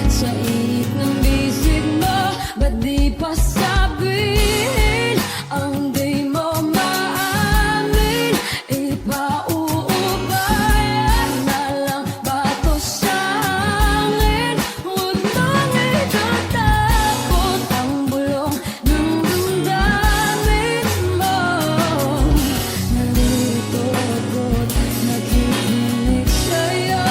E: sa init ng bisig mo. Ba't di pa sabihin ang di mo maamin? Ipauubayan na lang ba to sa akin? Huwag mong itatakot ang bulong ng damdamin mo. Narito ako't nakikinig sa'yo.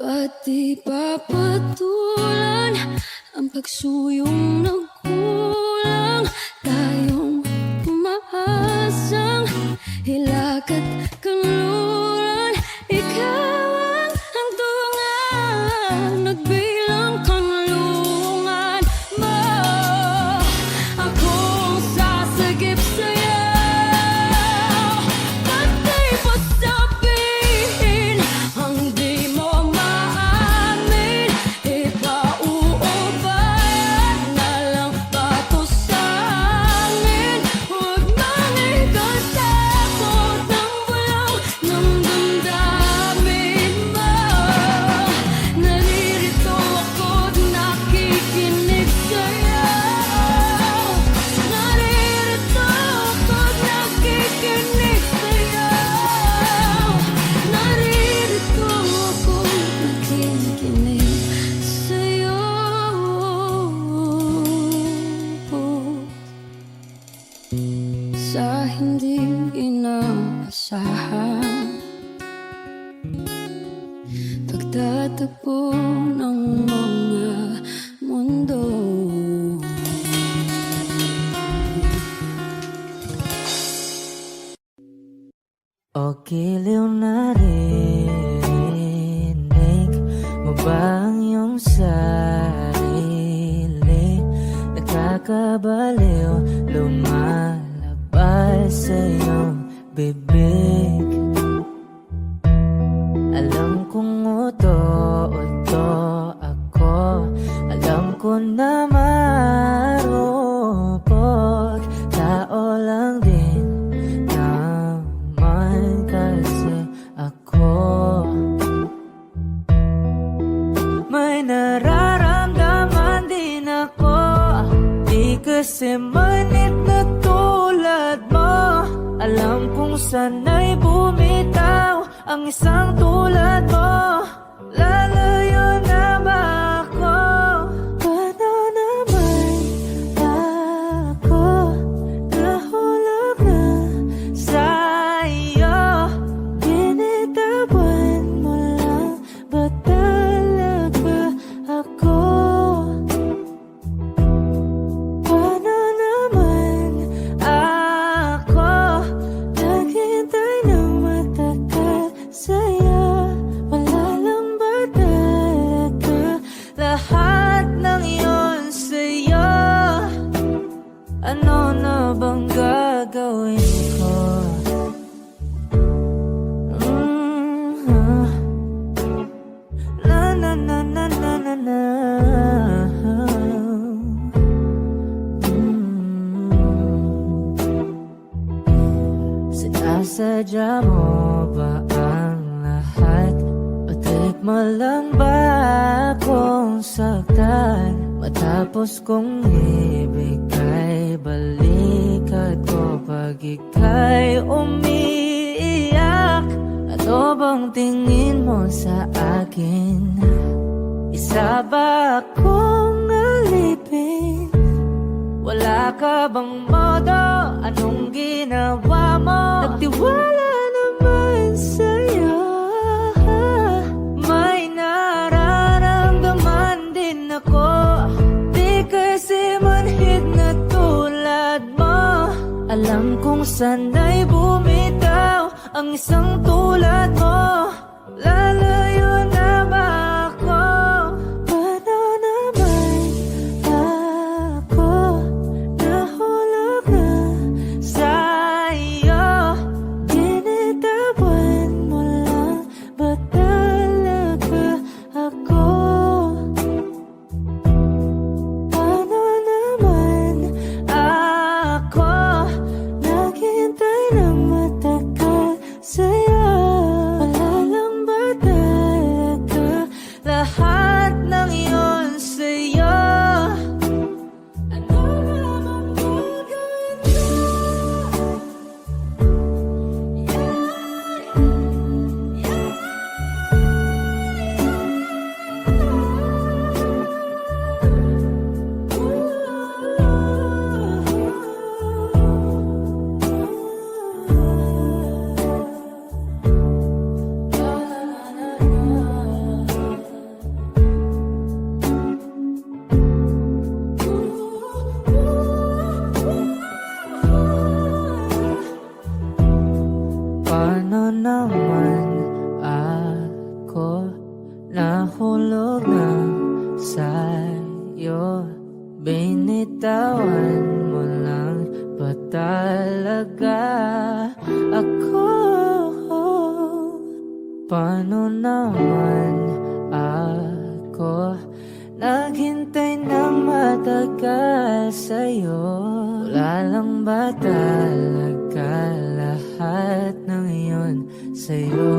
E: Pati papatulan ang pagsuyong nagkulang. Tayong umaasang hilag at kanluran. Ikaw ang hantungan at bilang kanlungan mo. Akong sasagip sa'yo. Pati pa sabihin ang di mo maamin. Ipauubayan na lang ba to sa akin? Huwag mong itatakot ang bulong ng damdamin mo. Naririto ako't nakikinig sa'yo. Naririto ako't nakikinig sa'yo. Naririto ako't nakikinig sa'yo. Sa hindi inaasahan pagtatagpo ng mga mundo.
B: O giliw na rinig mo ba ang iyong sarili? Nakakabaliw, lumalabas sa iyong bibig. Alam kong uto-uto ako, alam ko na marupok. Tao lang din naman kasi ako. May nararamdaman din ako, di kasi manit na tulad mo. Alam kong sana'y bumitaw ang isang tulad mo. Lalayo na ba ako? Paano naman ako nahulog na sa'yo? Binitawan mo lang ba talaga ako? Paano naman ako naghintay ng matagal sa'yo? Wala lang saktan, matapos kong ibigay, balikat ko pag ika'y umiiyak. Ano bang tingin mo sa akin? Isa ba akong alipin? Wala ka bang modo? Anong ginawa mo? Nagtiwala naman sa'yo. May nararamdaman din ako. Di kasi manhid na tulad mo. Alam kong sana'y bumitaw ang isang tulad mo. Lalayo na ba ako? Paano naman ako nahulog na sa'yo? Binitawan mo lang ba talaga ako? Paano naman ako naghintay ng matagal sa'yo? Wala lang ba talaga lahat ng iyon sa'yo? Ano naman gagawin ko? Paano naman ako nahulog na sa'yo? Binitawan mo lang ba talaga ako? Paano naman ako naghintay ng matagal sa'yo? Wala lang ba talaga lahat ng iyon sa'yo?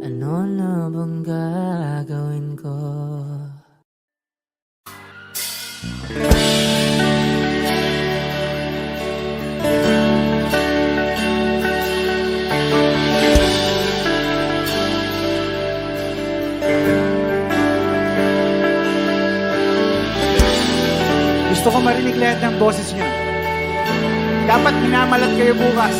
B: Ano na bang gagawin ko?
I: Gusto ko marinig lahat ng boses niya. Dapat minamalat kayo bukas.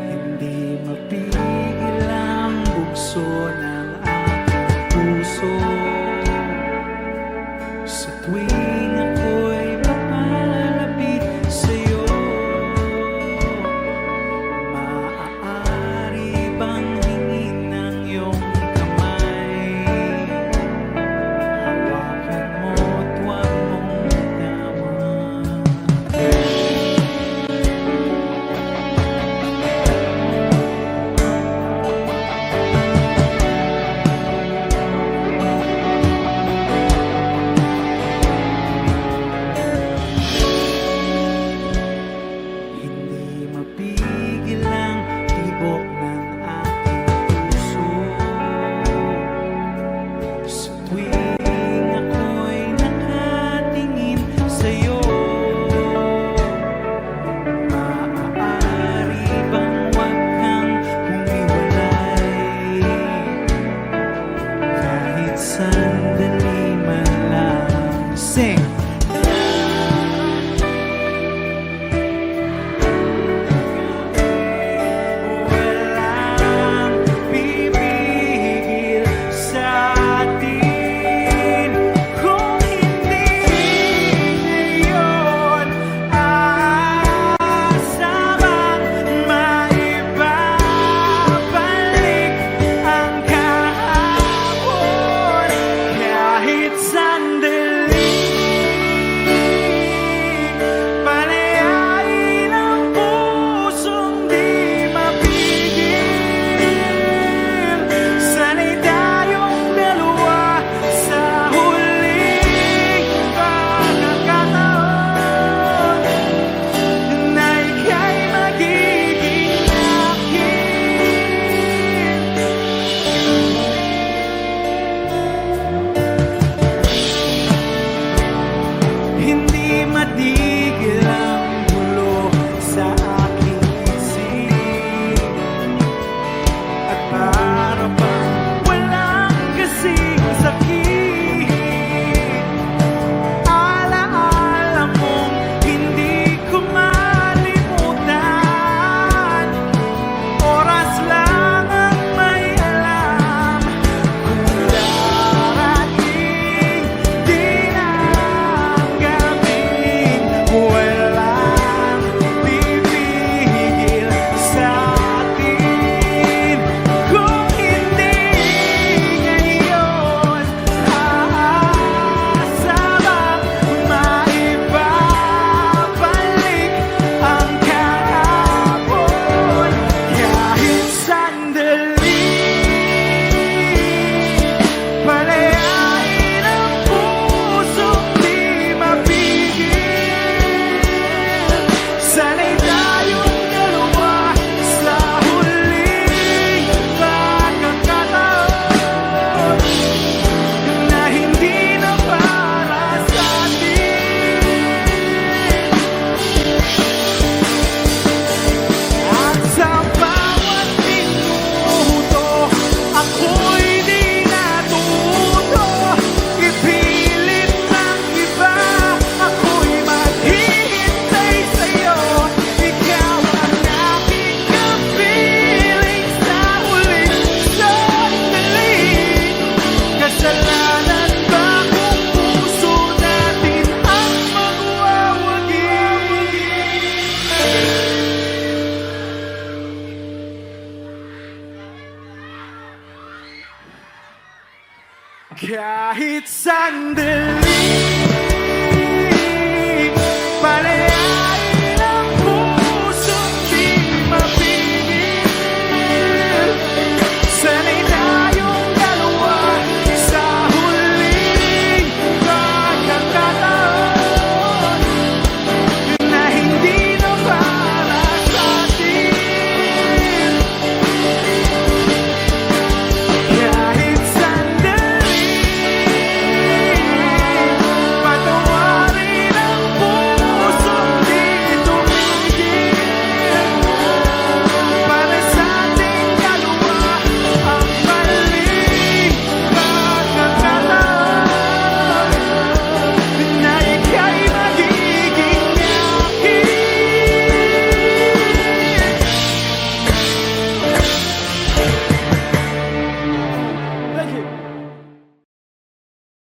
I: Hindi mapigil ang bugso ng aking puso sa tuwing ako'y papalapit sa'yo. Maaari bang hingin ng iyong kamay? Kahit sandali